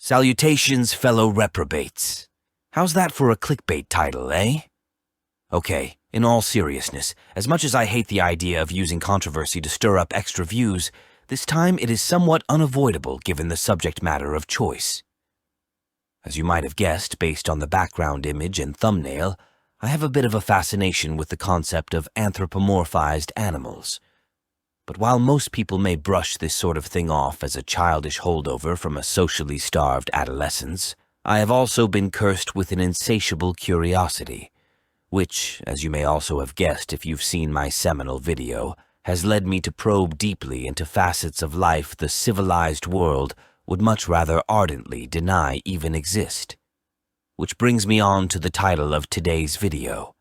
Salutations, fellow reprobates. How's that for a clickbait title, eh? Okay, in all seriousness, as much as I hate the idea of using controversy to stir up extra views, this time it is somewhat unavoidable given the subject matter of choice. As you might have guessed based on the background image and thumbnail, I have a bit of a fascination with the concept of anthropomorphized animals. But while most people may brush this sort of thing off as a childish holdover from a socially starved adolescence, I have also been cursed with an insatiable curiosity, which, as you may also have guessed if you've seen my seminal video, has led me to probe deeply into facets of life the civilized world would much rather ardently deny even exist. Which brings me on to the title of today's video.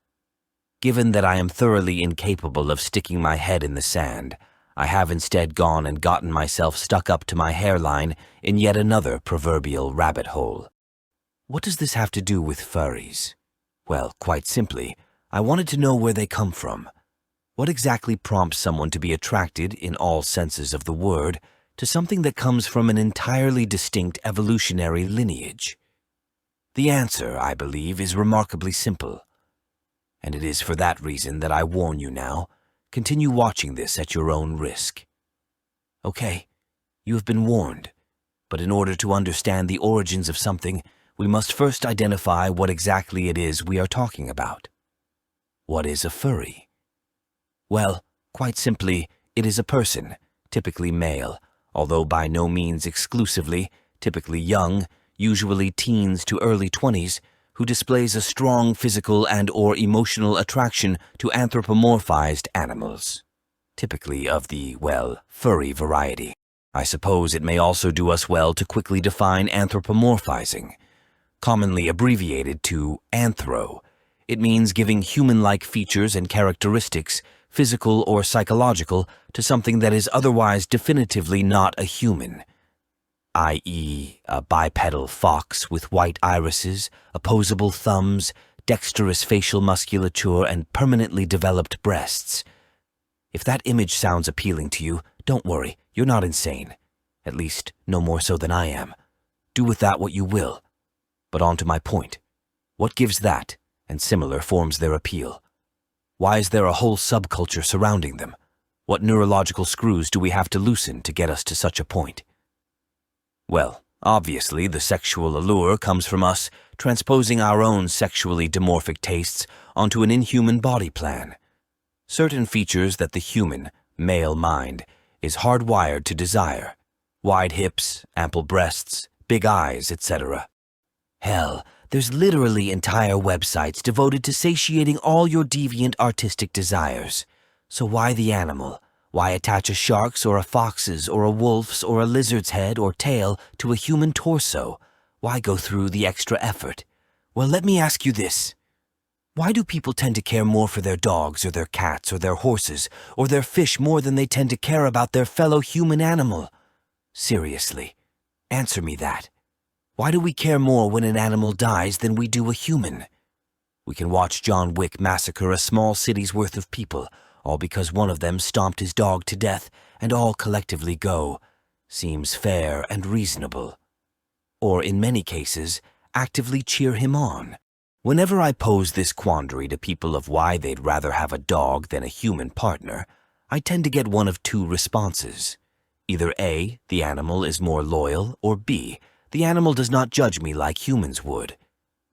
Given that I am thoroughly incapable of sticking my head in the sand, I have instead gone and gotten myself stuck up to my hairline in yet another proverbial rabbit hole. What does this have to do with furries? Well, quite simply, I wanted to know where they come from. What exactly prompts someone to be attracted, in all senses of the word, to something that comes from an entirely distinct evolutionary lineage? The answer, I believe, is remarkably simple. And it is for that reason that I warn you now, continue watching this at your own risk. Okay, you have been warned, but in order to understand the origins of something, we must first identify what exactly it is we are talking about. What is a furry? Well, quite simply, it is a person, typically male, although by no means exclusively, typically young, usually teens to early 20s, who displays a strong physical and/or emotional attraction to anthropomorphized animals, typically of the, well, furry variety. I suppose it may also do us well to quickly define anthropomorphizing. Commonly abbreviated to anthro, it means giving human-like features and characteristics, physical or psychological, to something that is otherwise definitively not a human, i.e., a bipedal fox with white irises, opposable thumbs, dexterous facial musculature, and permanently developed breasts. If that image sounds appealing to you, don't worry, you're not insane. At least, no more so than I am. Do with that what you will. But on to my point. What gives that, and similar forms their appeal? Why is there a whole subculture surrounding them? What neurological screws do we have to loosen to get us to such a point? Well, obviously, the sexual allure comes from us transposing our own sexually dimorphic tastes onto an inhuman body plan. Certain features that the human, male mind is hardwired to desire. Wide hips, ample breasts, big eyes, etc. Hell, there's literally entire websites devoted to satiating all your deviant artistic desires. So why the animal? Why attach a shark's or a fox's or a wolf's or a lizard's head or tail to a human torso? Why go through the extra effort? Well, let me ask you this. Why do people tend to care more for their dogs or their cats or their horses or their fish more than they tend to care about their fellow human animal? Seriously, answer me that. Why do we care more when an animal dies than we do a human? We can watch John Wick massacre a small city's worth of people, all because one of them stomped his dog to death, and all collectively go, seems fair and reasonable. Or, in many cases, actively cheer him on. Whenever I pose this quandary to people of why they'd rather have a dog than a human partner, I tend to get one of two responses. Either A, the animal is more loyal, or B, the animal does not judge me like humans would.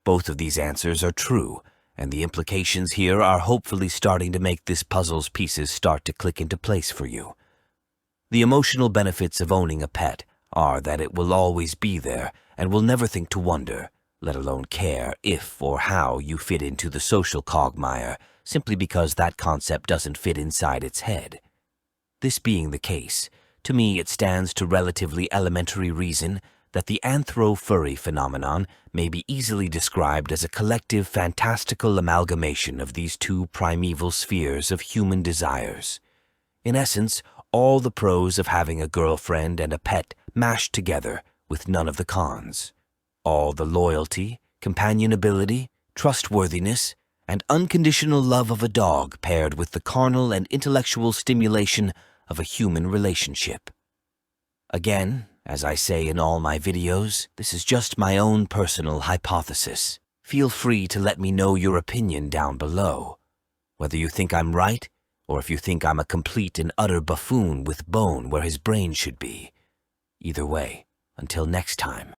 Both of these answers are true, and the implications here are hopefully starting to make this puzzle's pieces start to click into place for you. The emotional benefits of owning a pet are that it will always be there and will never think to wonder, let alone care, if or how you fit into the social quagmire, simply because that concept doesn't fit inside its head. This being the case, to me it stands to relatively elementary reason that the anthro-furry phenomenon may be easily described as a collective fantastical amalgamation of these two primeval spheres of human desires. In essence, all the pros of having a girlfriend and a pet mashed together with none of the cons. All the loyalty, companionability, trustworthiness, and unconditional love of a dog paired with the carnal and intellectual stimulation of a human relationship. Again, As I say in all my videos, this is just my own personal hypothesis. Feel free to let me know your opinion down below. Whether you think I'm right, or if you think I'm a complete and utter buffoon with bone where his brain should be. Either way, until next time.